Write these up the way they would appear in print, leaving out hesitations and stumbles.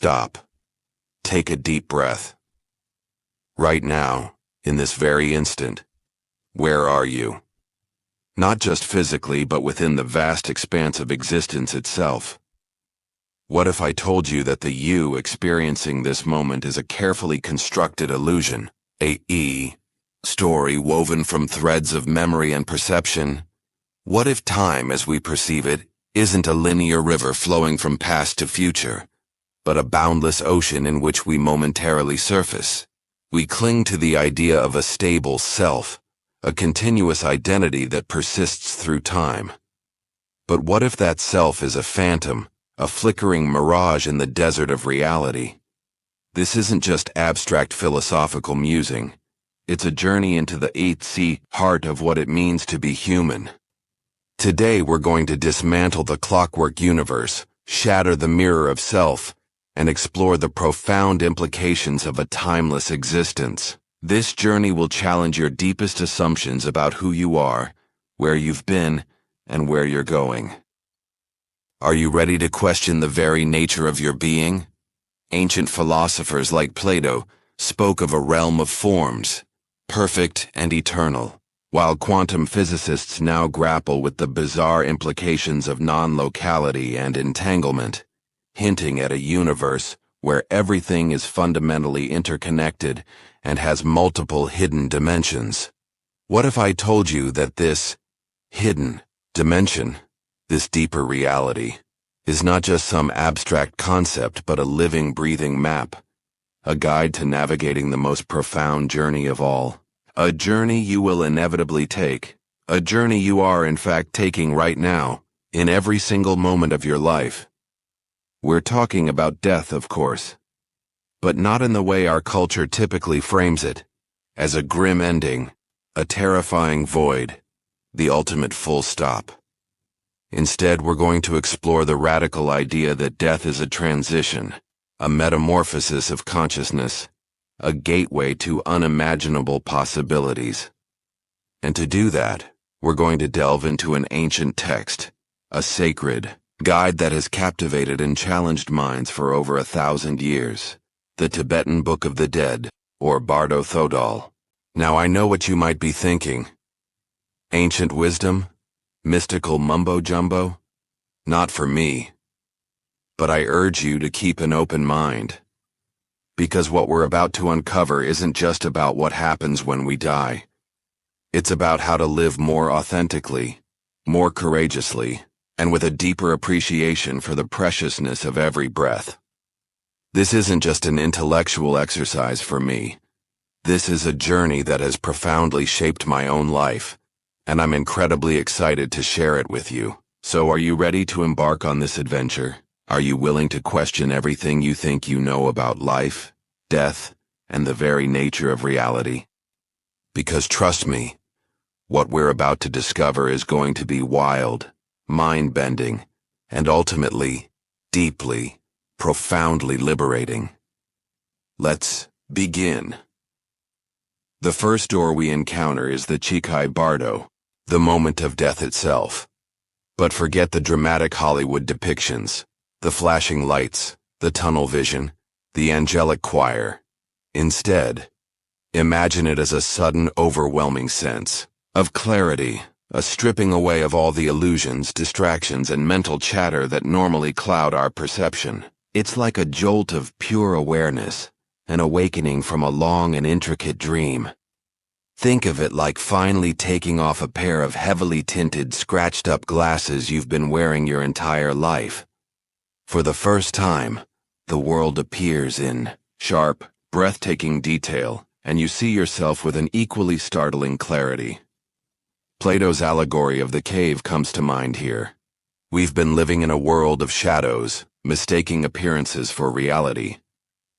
stop. Take a deep breath. Right now, in this very instant, where are you? Not just physically, but within the vast expanse of existence itself. What if I told you that the you experiencing this moment is a carefully constructed illusion, a story woven from threads of memory and perception? What if time as we perceive it isn't a linear river flowing from past to future, but a boundless ocean in which we momentarily surface? We cling to the idea of a stable self, a continuous identity that persists through time. But what if that self is a phantom, a flickering mirage in the desert of reality? This isn't just abstract philosophical musing. It's a journey into the 8C heart of what it means to be human. Today we're going to dismantle the clockwork universe, shatter the mirror of self, and explore the profound implications of a timeless existence. This journey will challenge your deepest assumptions about who you are, where you've been, and where you're going. Are you ready to question the very nature of your being? Ancient philosophers like Plato spoke of a realm of forms, perfect and eternal, while quantum physicists now grapple with the bizarre implications of non-locality and entanglement, hinting at a universe where everything is fundamentally interconnected and has multiple hidden dimensions. What if I told you that this hidden dimension, this deeper reality, is not just some abstract concept but a living, breathing map, a guide to navigating the most profound journey of all? A journey you will inevitably take, a journey you are in fact taking right now, in every single moment of your life. We're talking about death, of course, but not in the way our culture typically frames it, as a grim ending, a terrifying void, the ultimate full stop. Instead, we're going to explore the radical idea that death is a transition, a metamorphosis of consciousness, a gateway to unimaginable possibilities. And to do that, we're going to delve into an ancient text, a sacred guide that has captivated and challenged minds for over 1,000 years, the Tibetan Book of the Dead, or Bardo Thodol. Now I know what you might be thinking. Ancient wisdom? Mystical mumbo-jumbo? Not for me. But I urge you to keep an open mind. Because what we're about to uncover isn't just about what happens when we die. It's about how to live more authentically, more courageously, and with a deeper appreciation for the preciousness of every breath. This isn't just an intellectual exercise for me. This is a journey that has profoundly shaped my own life, and I'm incredibly excited to share it with you. So are you ready to embark on this adventure? Are you willing to question everything you think you know about life, death, and the very nature of reality? Because trust me, what we're about to discover is going to be wild, mind-bending, and ultimately, deeply, profoundly liberating. Let's begin. The first door we encounter is the Chikai Bardo, the moment of death itself. But forget the dramatic Hollywood depictions, the flashing lights, the tunnel vision, the angelic choir. Instead, imagine it as a sudden, overwhelming sense of clarity, a stripping away of all the illusions, distractions, and mental chatter that normally cloud our perception. It's like a jolt of pure awareness, an awakening from a long and intricate dream. Think of it like finally taking off a pair of heavily tinted, scratched-up glasses you've been wearing your entire life. For the first time, the world appears in sharp, breathtaking detail, and you see yourself with an equally startling clarity. Plato's allegory of the cave comes to mind here. We've been living in a world of shadows, mistaking appearances for reality.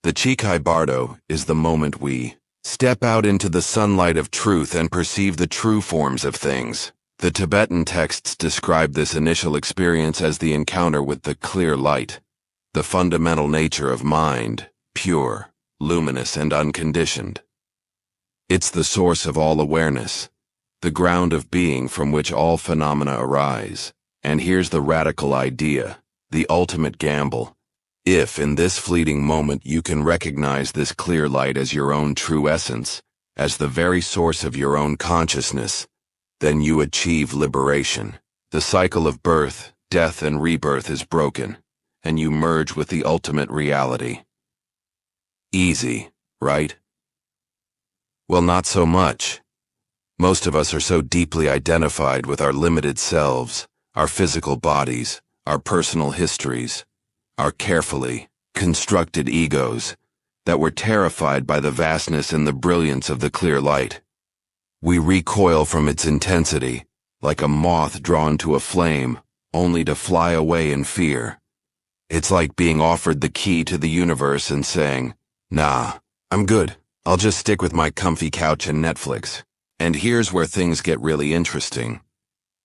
The Chikai Bardo is the moment we step out into the sunlight of truth and perceive the true forms of things. The Tibetan texts describe this initial experience as the encounter with the clear light, the fundamental nature of mind, pure, luminous, and unconditioned. It's the source of all awareness, the ground of being from which all phenomena arise. And here's the radical idea, the ultimate gamble. If in this fleeting moment you can recognize this clear light as your own true essence, as the very source of your own consciousness, then you achieve liberation. The cycle of birth, death, and rebirth is broken, and you merge with the ultimate reality. Easy, right? Well, not so much. Most of us are so deeply identified with our limited selves, our physical bodies, our personal histories, our carefully constructed egos, that we're terrified by the vastness and the brilliance of the clear light. We recoil from its intensity, like a moth drawn to a flame, only to fly away in fear. It's like being offered the key to the universe and saying, "Nah, I'm good. I'll just stick with my comfy couch and Netflix." And here's where things get really interesting.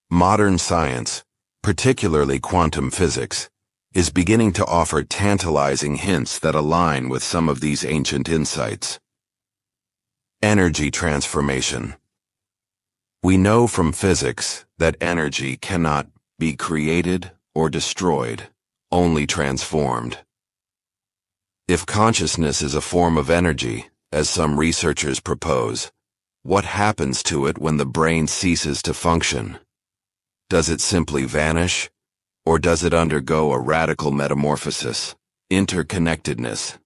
Modern science, particularly quantum physics, is beginning to offer tantalizing hints that align with some of these ancient insights. Energy transformation. We know from physics that energy cannot be created or destroyed, only transformed. If consciousness is a form of energy, as some researchers propose, what happens to it when the brain ceases to function? Does it simply vanish? Or does it undergo a radical metamorphosis, interconnectedness?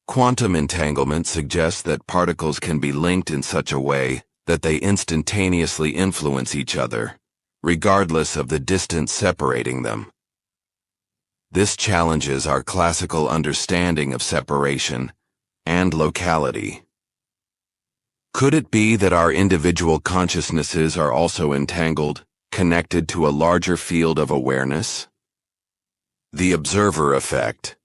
Quantum entanglement suggests that particles can be linked in such a way that they instantaneously influence each other, regardless of the distance separating them. This challenges our classical understanding of separation and locality. Could it be that our individual consciousnesses are also entangled, connected to a larger field of awareness? The observer effect.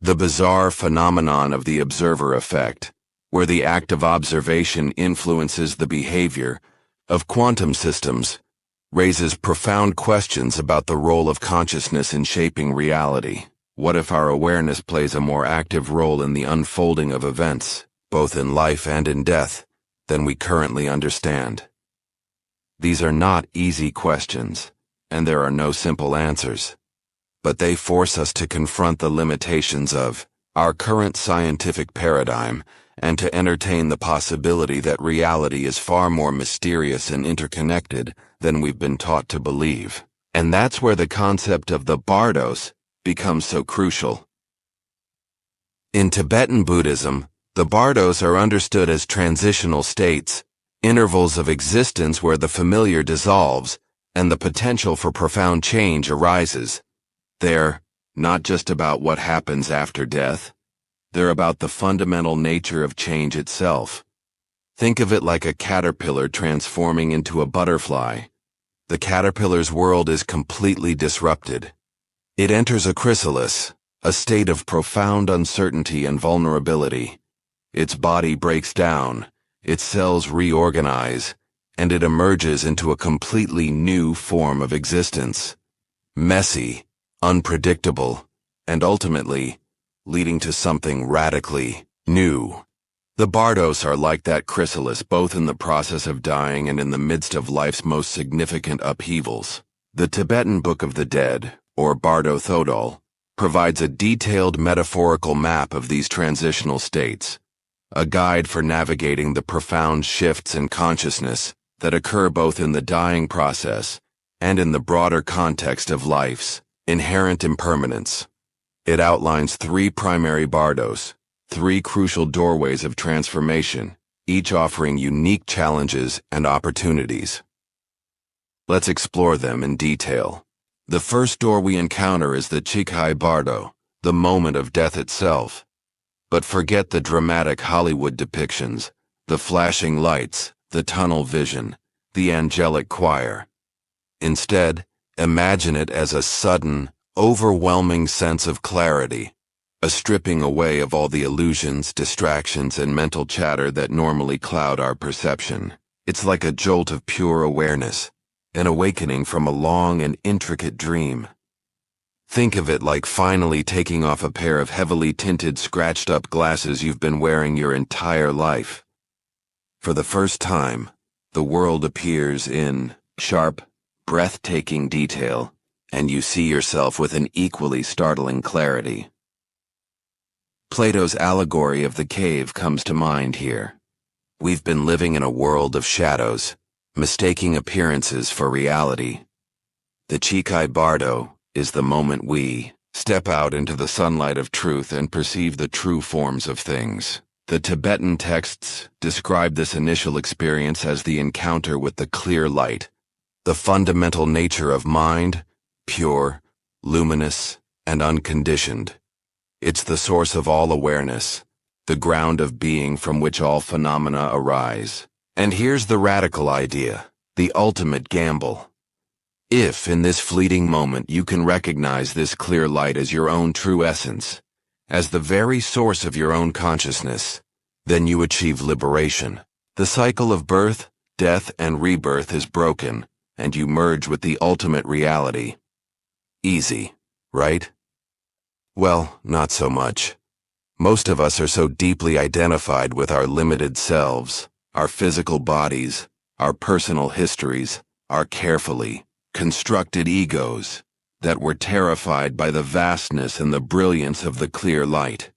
The bizarre phenomenon of the observer effect, where the act of observation influences the behavior of quantum systems, raises profound questions about the role of consciousness in shaping reality. What if our awareness plays a more active role in the unfolding of events, both in life and in death, than we currently understand? These are not easy questions, and there are no simple answers. But they force us to confront the limitations of our current scientific paradigm and to entertain the possibility that reality is far more mysterious and interconnected than we've been taught to believe. And that's where the concept of the Bardos becomes so crucial. In Tibetan Buddhism, the Bardos are understood as transitional states, intervals of existence where the familiar dissolves and the potential for profound change arises. They're not just about what happens after death. They're about the fundamental nature of change itself. Think of it like a caterpillar transforming into a butterfly. The caterpillar's world is completely disrupted. It enters a chrysalis, a state of profound uncertainty and vulnerability. Its body breaks down, its cells reorganize, and it emerges into a completely new form of existence. Messy, unpredictable, and ultimately, leading to something radically new. The Bardos are like that chrysalis, both in the process of dying and in the midst of life's most significant upheavals. The Tibetan Book of the Dead, or Bardo Thodol, provides a detailed metaphorical map of these transitional states, a guide for navigating the profound shifts in consciousness that occur both in the dying process and in the broader context of life's inherent impermanence. It outlines 3 primary Bardos, 3 crucial doorways of transformation, each offering unique challenges and opportunities. Let's explore them in detail. The first door we encounter is the Chikhai Bardo, the moment of death itself. But forget the dramatic Hollywood depictions, the flashing lights, the tunnel vision, the angelic choir. Instead, imagine it as a sudden, overwhelming sense of clarity, a stripping away of all the illusions, distractions, and mental chatter that normally cloud our perception. It's like a jolt of pure awareness, an awakening from a long and intricate dream. Think of it like finally taking off a pair of heavily tinted, scratched-up glasses you've been wearing your entire life. For the first time, the world appears in sharp, breathtaking detail, and you see yourself with an equally startling clarity. Plato's allegory of the cave comes to mind here. We've been living in a world of shadows, mistaking appearances for reality. The Chikai Bardo is the moment we step out into the sunlight of truth and perceive the true forms of things. The Tibetan texts describe this initial experience as the encounter with the clear light, the fundamental nature of mind, pure, luminous, and unconditioned. It's the source of all awareness, the ground of being from which all phenomena arise. And here's the radical idea, the ultimate gamble. If, in this fleeting moment, you can recognize this clear light as your own true essence, as the very source of your own consciousness, then you achieve liberation. The cycle of birth, death, and rebirth is broken, and you merge with the ultimate reality. Easy, right? Well, not so much. Most of us are so deeply identified with our limited selves, our physical bodies, our personal histories, our carefully constructed egos, that we're terrified by the vastness and the brilliance of the clear light.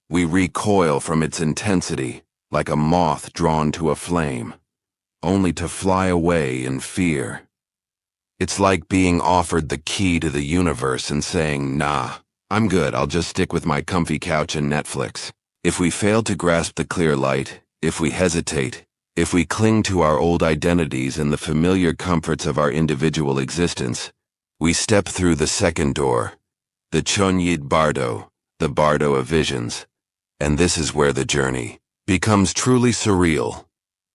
We recoil from its intensity like a moth drawn to a flame, only to fly away in fear. It's like being offered the key to the universe and saying, "Nah, I'm good, I'll just stick with my comfy couch and Netflix." If we fail to grasp the clear light, if we hesitate, if we cling to our old identities and the familiar comforts of our individual existence, we step through the second door, the Chonyid Bardo, the Bardo of visions. And this is where the journey becomes truly surreal,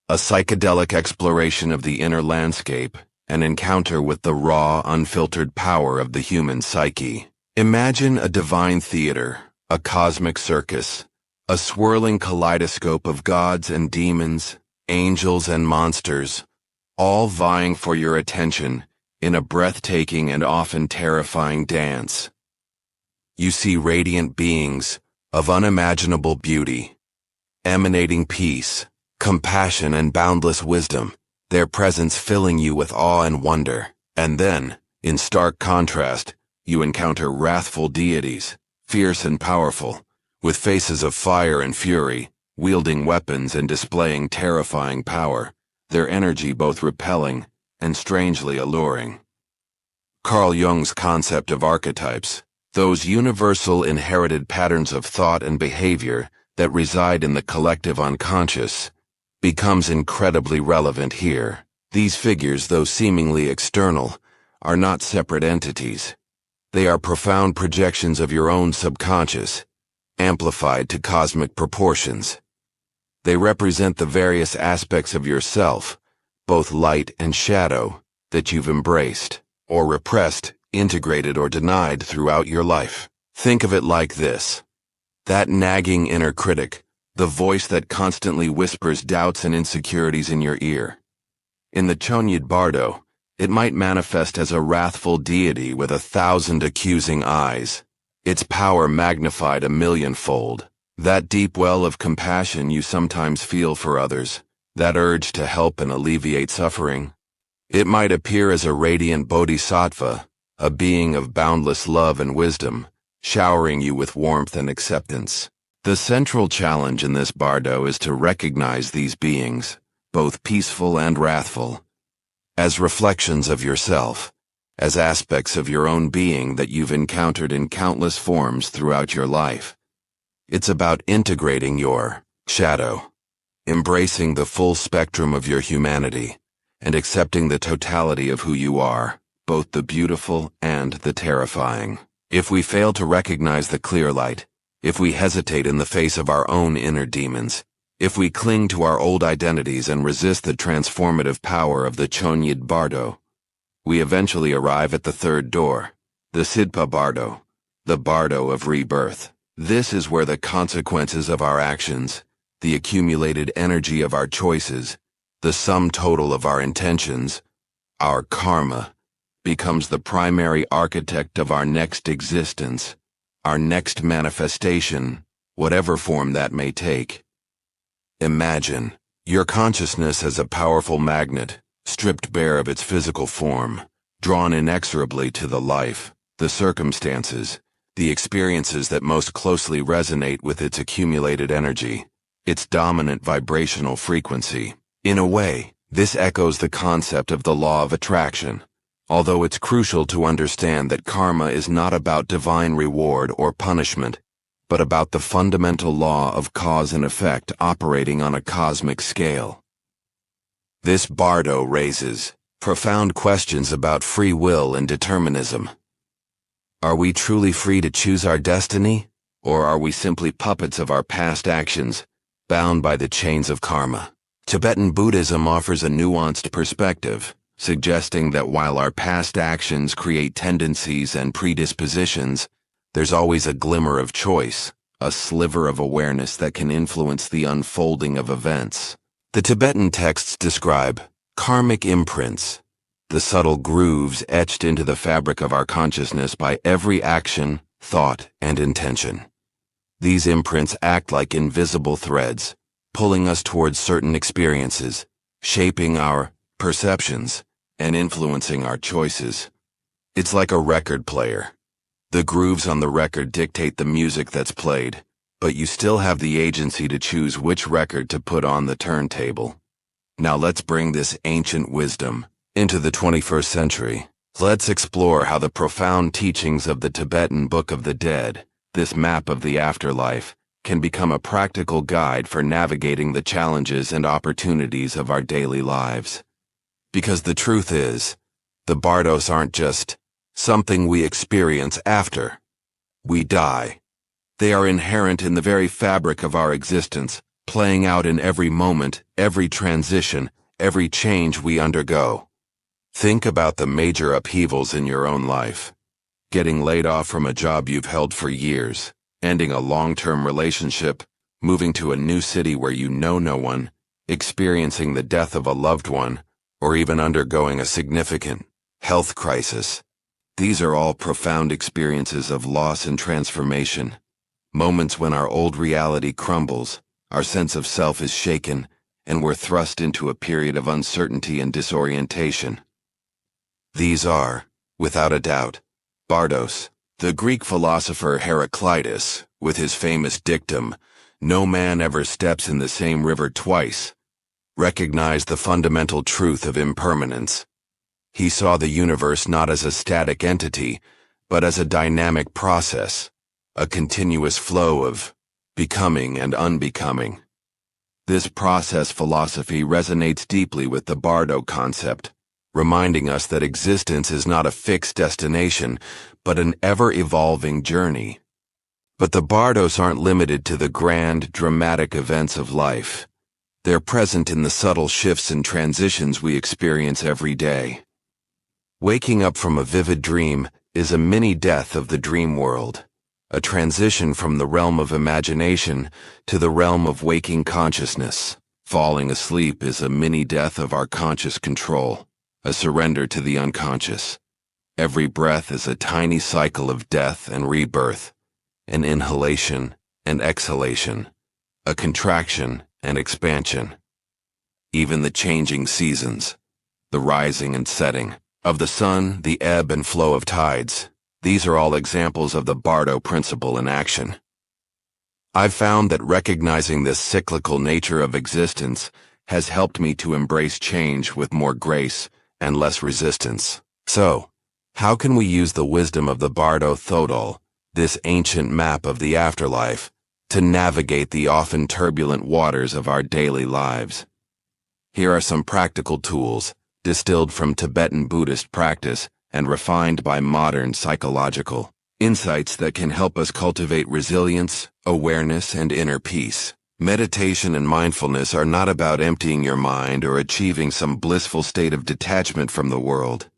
a psychedelic exploration of the inner landscape, an encounter with the raw, unfiltered power of the human psyche. Imagine a divine theater, a cosmic circus, a swirling kaleidoscope of gods and demons, angels and monsters, all vying for your attention in a breathtaking and often terrifying dance. You see radiant beings of unimaginable beauty, emanating peace, compassion, and boundless wisdom, their presence filling you with awe and wonder. And then, in stark contrast, you encounter wrathful deities, fierce and powerful, with faces of fire and fury, wielding weapons and displaying terrifying power, their energy both repelling and strangely alluring. Carl Jung's concept of archetypes, those universal inherited patterns of thought and behavior that reside in the collective unconscious, becomes incredibly relevant here. These figures, though seemingly external, are not separate entities. They are profound projections of your own subconscious, amplified to cosmic proportions. They represent the various aspects of yourself, both light and shadow, that you've embraced, or repressed, integrated, or denied throughout your life. Think of it like this. That nagging inner critic, the voice that constantly whispers doubts and insecurities in your ear. In the Chonyid Bardo, it might manifest as a wrathful deity with 1,000 accusing eyes, its power magnified 1,000,000-fold. That deep well of compassion you sometimes feel for others, that urge to help and alleviate suffering. It might appear as a radiant bodhisattva, a being of boundless love and wisdom, showering you with warmth and acceptance. The central challenge in this bardo is to recognize these beings, both peaceful and wrathful, as reflections of yourself, as aspects of your own being that you've encountered in countless forms throughout your life. It's about integrating your shadow, embracing the full spectrum of your humanity, and accepting the totality of who you are, both the beautiful and the terrifying. If we fail to recognize the clear light, if we hesitate in the face of our own inner demons, if we cling to our old identities and resist the transformative power of the Chonyid Bardo, we eventually arrive at the third door, the Sidpa Bardo, the Bardo of rebirth. This is where the consequences of our actions, the accumulated energy of our choices, the sum total of our intentions, our karma, becomes the primary architect of our next existence, our next manifestation, whatever form that may take. Imagine your consciousness as a powerful magnet, stripped bare of its physical form, drawn inexorably to the life, the circumstances, the experiences that most closely resonate with its accumulated energy, its dominant vibrational frequency. In a way, this echoes the concept of the law of attraction, although it's crucial to understand that karma is not about divine reward or punishment, but about the fundamental law of cause and effect operating on a cosmic scale. This Bardo raises profound questions about free will and determinism. Are we truly free to choose our destiny, or are we simply puppets of our past actions, bound by the chains of karma? Tibetan Buddhism offers a nuanced perspective, suggesting that while our past actions create tendencies and predispositions, there's always a glimmer of choice, a sliver of awareness that can influence the unfolding of events. The Tibetan texts describe karmic imprints, the subtle grooves etched into the fabric of our consciousness by every action, thought, and intention. These imprints act like invisible threads, pulling us towards certain experiences, shaping our perceptions, and influencing our choices. It's like a record player. The grooves on the record dictate the music that's played, but you still have the agency to choose which record to put on the turntable. Now let's bring this ancient wisdom into the 21st century. Let's explore how the profound teachings of the Tibetan Book of the Dead, this map of the afterlife, can become a practical guide for navigating the challenges and opportunities of our daily lives. Because the truth is, the Bardos aren't just something we experience after we die. They are inherent in the very fabric of our existence, playing out in every moment, every transition, every change we undergo. Think about the major upheavals in your own life. Getting laid off from a job you've held for years, ending a long-term relationship, moving to a new city where you know no one, experiencing the death of a loved one, or even undergoing a significant health crisis. These are all profound experiences of loss and transformation, moments when our old reality crumbles, our sense of self is shaken, and we're thrust into a period of uncertainty and disorientation. These are, without a doubt, Bardos. The Greek philosopher Heraclitus, with his famous dictum, "No man ever steps in the same river twice," recognized the fundamental truth of impermanence. He saw the universe not as a static entity, but as a dynamic process, a continuous flow of becoming and unbecoming. This process philosophy resonates deeply with the Bardo concept, reminding us that existence is not a fixed destination, but an ever-evolving journey. But the Bardos aren't limited to the grand, dramatic events of life. They're present in the subtle shifts and transitions we experience every day. Waking up from a vivid dream is a mini-death of the dream world, a transition from the realm of imagination to the realm of waking consciousness. Falling asleep is a mini-death of our conscious control, a surrender to the unconscious. Every breath is a tiny cycle of death and rebirth, an inhalation and exhalation, a contraction and expansion. Even the changing seasons, the rising and setting of the sun, the ebb and flow of tides, these are all examples of the Bardo principle in action. I've found that recognizing this cyclical nature of existence has helped me to embrace change with more grace and less resistance. So, how can we use the wisdom of the Bardo Thodol, this ancient map of the afterlife, to navigate the often turbulent waters of our daily lives? Here are some practical tools, distilled from Tibetan Buddhist practice and refined by modern psychological insights that can help us cultivate resilience, awareness, and inner peace. Meditation and mindfulness are not about emptying your mind or achieving some blissful state of detachment from the world.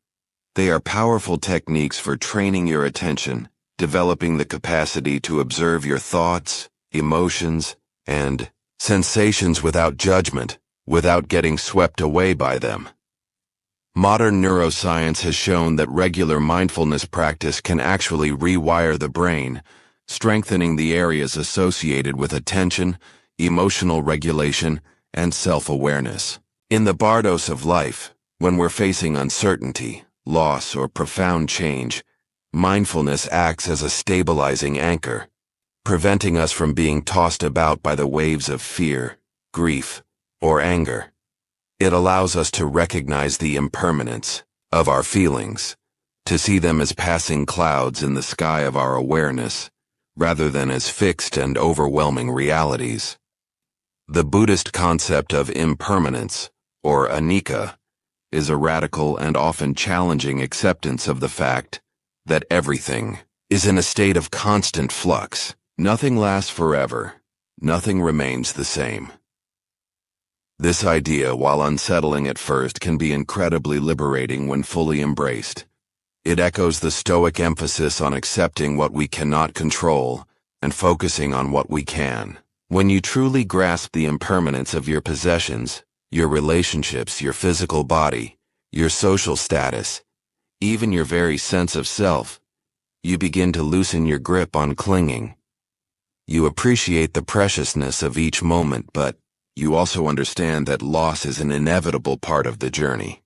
They are powerful techniques for training your attention, developing the capacity to observe your thoughts, emotions, and sensations without judgment, without getting swept away by them. Modern neuroscience has shown that regular mindfulness practice can actually rewire the brain, strengthening the areas associated with attention, emotional regulation, and self-awareness. In the Bardos of life, when we're facing uncertainty, loss, or profound change, mindfulness acts as a stabilizing anchor, preventing us from being tossed about by the waves of fear, grief, or anger. It allows us to recognize the impermanence of our feelings, to see them as passing clouds in the sky of our awareness, rather than as fixed and overwhelming realities. The Buddhist concept of impermanence, or anicca, is a radical and often challenging acceptance of the fact that everything is in a state of constant flux. Nothing lasts forever. Nothing remains the same. This idea, while unsettling at first, can be incredibly liberating when fully embraced. It echoes the Stoic emphasis on accepting what we cannot control and focusing on what we can. When you truly grasp the impermanence of your possessions, your relationships, your physical body, your social status, even your very sense of self, you begin to loosen your grip on clinging. You appreciate the preciousness of each moment, but you also understand that loss is an inevitable part of the journey.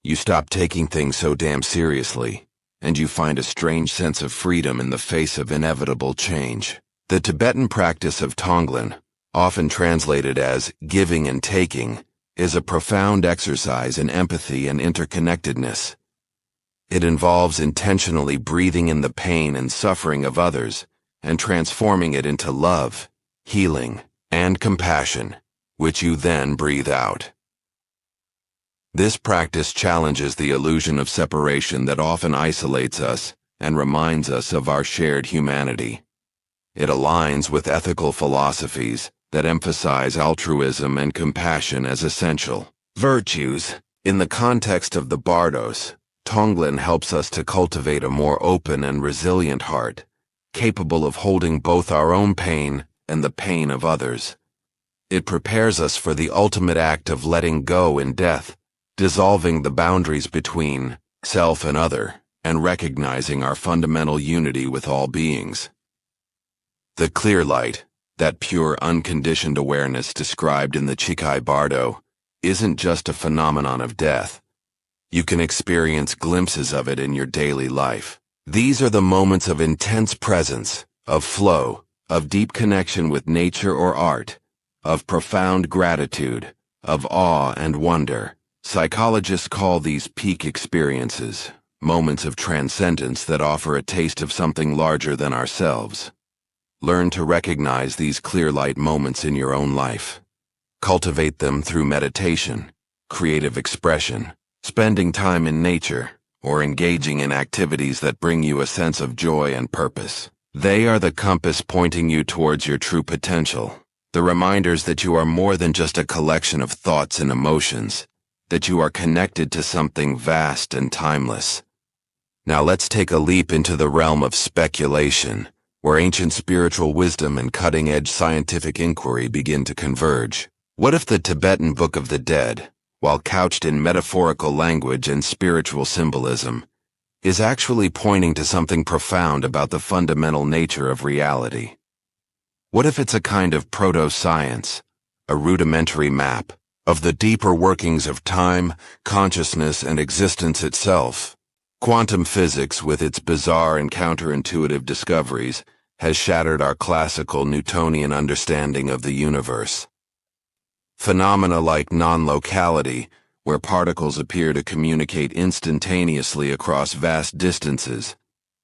You stop taking things so damn seriously, and you find a strange sense of freedom in the face of inevitable change. The Tibetan practice of Tonglen, often translated as giving and taking, is a profound exercise in empathy and interconnectedness. It involves intentionally breathing in the pain and suffering of others and transforming it into love, healing, and compassion, which you then breathe out. This practice challenges the illusion of separation that often isolates us and reminds us of our shared humanity. It aligns with ethical philosophies that emphasize altruism and compassion as essential virtues. In the context of the Bardos, Tonglen helps us to cultivate a more open and resilient heart, capable of holding both our own pain and the pain of others. It prepares us for the ultimate act of letting go in death, dissolving the boundaries between self and other, and recognizing our fundamental unity with all beings. The clear light, that pure unconditioned awareness described in the Chikai Bardo, isn't just a phenomenon of death. You can experience glimpses of it in your daily life. These are the moments of intense presence, of flow, of deep connection with nature or art, of profound gratitude, of awe and wonder. Psychologists call these peak experiences, moments of transcendence that offer a taste of something larger than ourselves. Learn to recognize these clear light moments in your own life. Cultivate them through meditation, creative expression, spending time in nature, or engaging in activities that bring you a sense of joy and purpose. They are the compass pointing you towards your true potential, the reminders that you are more than just a collection of thoughts and emotions, that you are connected to something vast and timeless. Now let's take a leap into the realm of speculation, where ancient spiritual wisdom and cutting-edge scientific inquiry begin to converge. What if the Tibetan Book of the Dead, while couched in metaphorical language and spiritual symbolism, is actually pointing to something profound about the fundamental nature of reality? What if it's a kind of proto-science, a rudimentary map of the deeper workings of time, consciousness, and existence itself? Quantum physics, with its bizarre and counterintuitive discoveries, has shattered our classical Newtonian understanding of the universe. Phenomena like non-locality, where particles appear to communicate instantaneously across vast distances,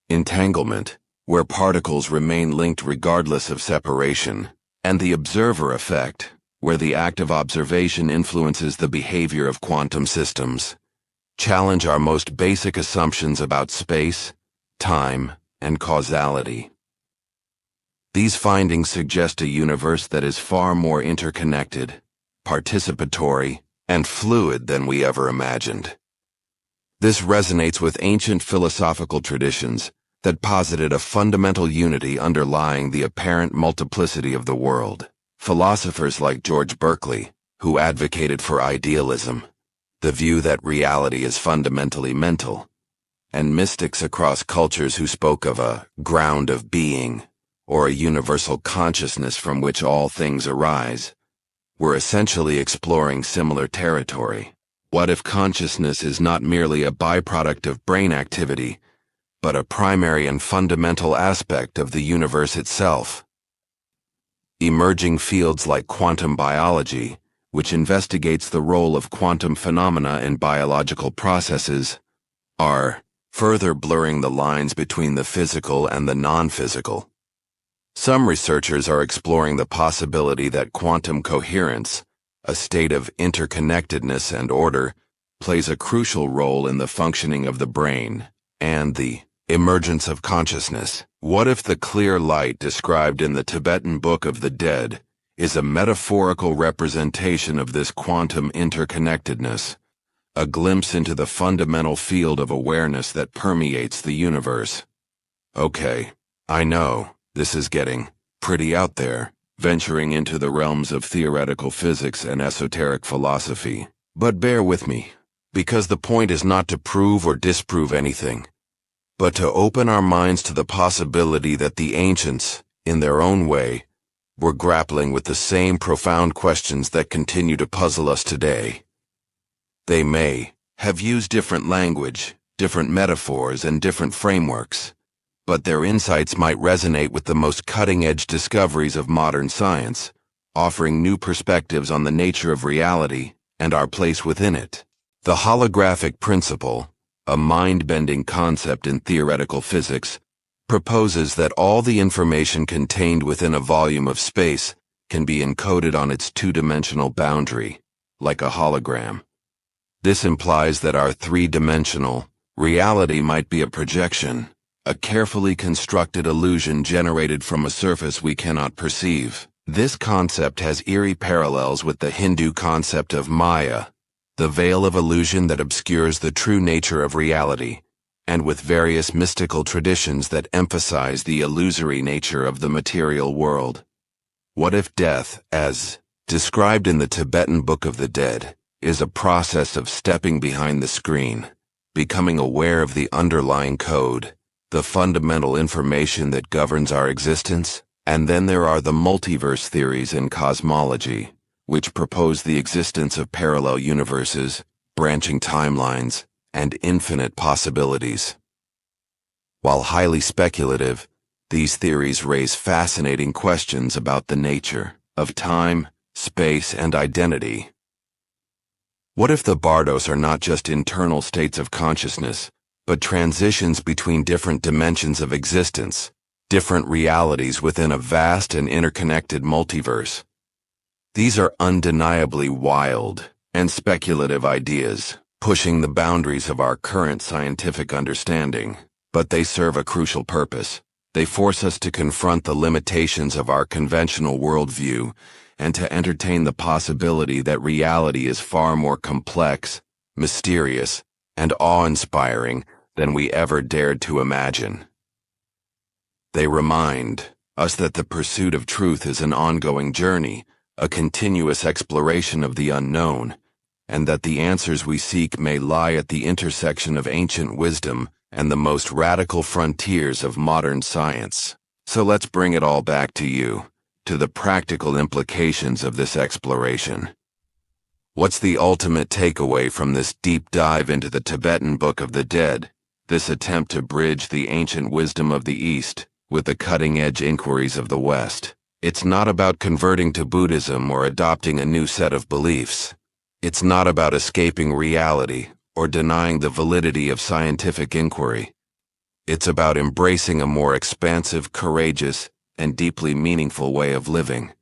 entanglement, where particles remain linked regardless of separation, and the observer effect, where the act of observation influences the behavior of quantum systems, challenge our most basic assumptions about space, time, and causality. These findings suggest a universe that is far more interconnected, participatory, and fluid than we ever imagined. This resonates with ancient philosophical traditions that posited a fundamental unity underlying the apparent multiplicity of the world. Philosophers like George Berkeley, who advocated for idealism, the view that reality is fundamentally mental, and mystics across cultures who spoke of a ground of being, or a universal consciousness from which all things arise, were essentially exploring similar territory. What if consciousness is not merely a byproduct of brain activity, but a primary and fundamental aspect of the universe itself? Emerging fields like quantum biology, which investigates the role of quantum phenomena in biological processes, are further blurring the lines between the physical and the non-physical. Some researchers are exploring the possibility that quantum coherence, a state of interconnectedness and order, plays a crucial role in the functioning of the brain and the emergence of consciousness. What if the clear light described in the Tibetan Book of the Dead is a metaphorical representation of this quantum interconnectedness, a glimpse into the fundamental field of awareness that permeates the universe? Okay, I know, this is getting pretty out there, venturing into the realms of theoretical physics and esoteric philosophy. But bear with me, because the point is not to prove or disprove anything, but to open our minds to the possibility that the ancients, in their own way, were grappling with the same profound questions that continue to puzzle us today. They may have used different language, different metaphors, and different frameworks, but their insights might resonate with the most cutting-edge discoveries of modern science, offering new perspectives on the nature of reality and our place within it. The holographic principle, a mind-bending concept in theoretical physics, proposes that all the information contained within a volume of space can be encoded on its two-dimensional boundary, like a hologram. This implies that our three-dimensional reality might be a projection, a carefully constructed illusion generated from a surface we cannot perceive. This concept has eerie parallels with the Hindu concept of Maya, the veil of illusion that obscures the true nature of reality, and with various mystical traditions that emphasize the illusory nature of the material world. What if death, as described in the Tibetan Book of the Dead, is a process of stepping behind the screen, becoming aware of the underlying code, the fundamental information that governs our existence? And then there are the multiverse theories in cosmology, which propose the existence of parallel universes, branching timelines, and infinite possibilities. While highly speculative, these theories raise fascinating questions about the nature of time, space, and identity. What if the Bardos are not just internal states of consciousness, but transitions between different dimensions of existence, different realities within a vast and interconnected multiverse? These are undeniably wild and speculative ideas, pushing the boundaries of our current scientific understanding, but they serve a crucial purpose. They force us to confront the limitations of our conventional worldview and to entertain the possibility that reality is far more complex, mysterious, and awe-inspiring than we ever dared to imagine. They remind us that the pursuit of truth is an ongoing journey, a continuous exploration of the unknown, and that the answers we seek may lie at the intersection of ancient wisdom and the most radical frontiers of modern science. So let's bring it all back to you, to the practical implications of this exploration. What's the ultimate takeaway from this deep dive into the Tibetan Book of the Dead, this attempt to bridge the ancient wisdom of the East with the cutting-edge inquiries of the West? It's not about converting to Buddhism or adopting a new set of beliefs. It's not about escaping reality or denying the validity of scientific inquiry. It's about embracing a more expansive, courageous, and deeply meaningful way of living.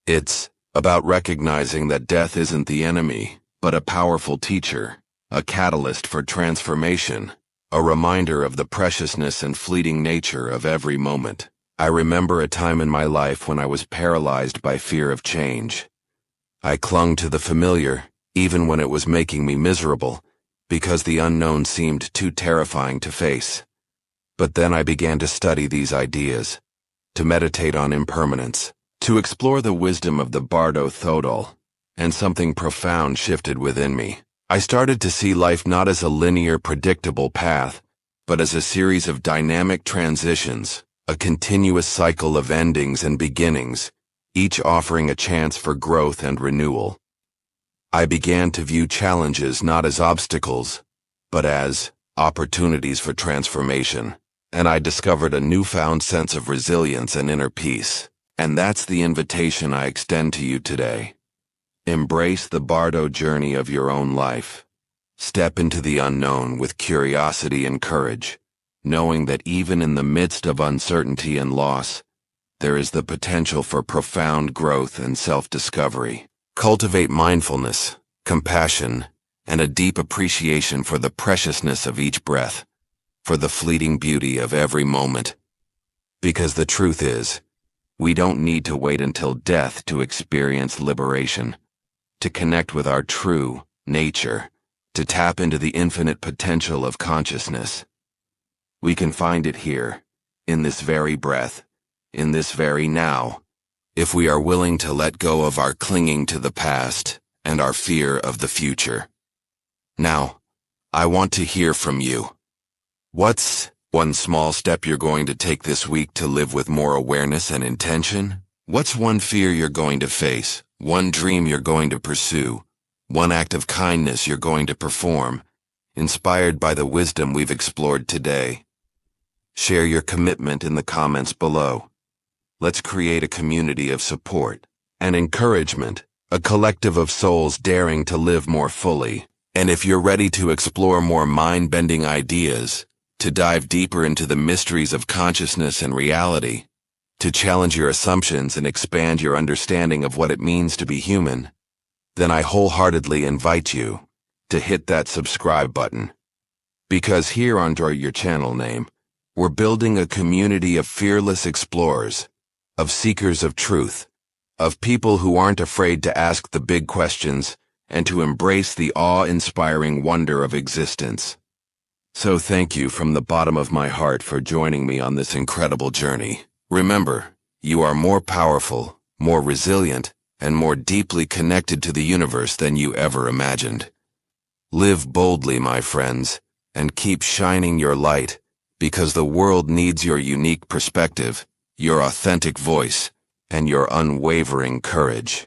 It's about recognizing that death isn't the enemy, but a powerful teacher, a catalyst for transformation, a reminder of the preciousness and fleeting nature of every moment. I remember a time in my life when I was paralyzed by fear of change. I clung to the familiar, even when it was making me miserable, because the unknown seemed too terrifying to face. But then I began to study these ideas, to meditate on impermanence, to explore the wisdom of the Bardo Thodol, and something profound shifted within me. I started to see life not as a linear, predictable path, but as a series of dynamic transitions, a continuous cycle of endings and beginnings, each offering a chance for growth and renewal. I began to view challenges not as obstacles, but as opportunities for transformation, and I discovered a newfound sense of resilience and inner peace. And that's the invitation I extend to you today. Embrace the Bardo journey of your own life. Step into the unknown with curiosity and courage, knowing that even in the midst of uncertainty and loss, there is the potential for profound growth and self-discovery. Cultivate mindfulness, compassion, and a deep appreciation for the preciousness of each breath, for the fleeting beauty of every moment. Because the truth is, we don't need to wait until death to experience liberation, to connect with our true nature, to tap into the infinite potential of consciousness. We can find it here, in this very breath, in this very now, if we are willing to let go of our clinging to the past and our fear of the future. Now, I want to hear from you. What's one small step you're going to take this week to live with more awareness and intention? What's one fear you're going to face, one dream you're going to pursue, one act of kindness you're going to perform, inspired by the wisdom we've explored today? Share your commitment in the comments below. Let's create a community of support and encouragement, a collective of souls daring to live more fully. And if you're ready to explore more mind-bending ideas, to dive deeper into the mysteries of consciousness and reality, to challenge your assumptions and expand your understanding of what it means to be human, then I wholeheartedly invite you to hit that subscribe button. Because here under your channel name, we're building a community of fearless explorers, of seekers of truth, of people who aren't afraid to ask the big questions and to embrace the awe-inspiring wonder of existence. So thank you from the bottom of my heart for joining me on this incredible journey. Remember, you are more powerful, more resilient, and more deeply connected to the universe than you ever imagined. Live boldly, my friends, and keep shining your light, because the world needs your unique perspective, your authentic voice, and your unwavering courage.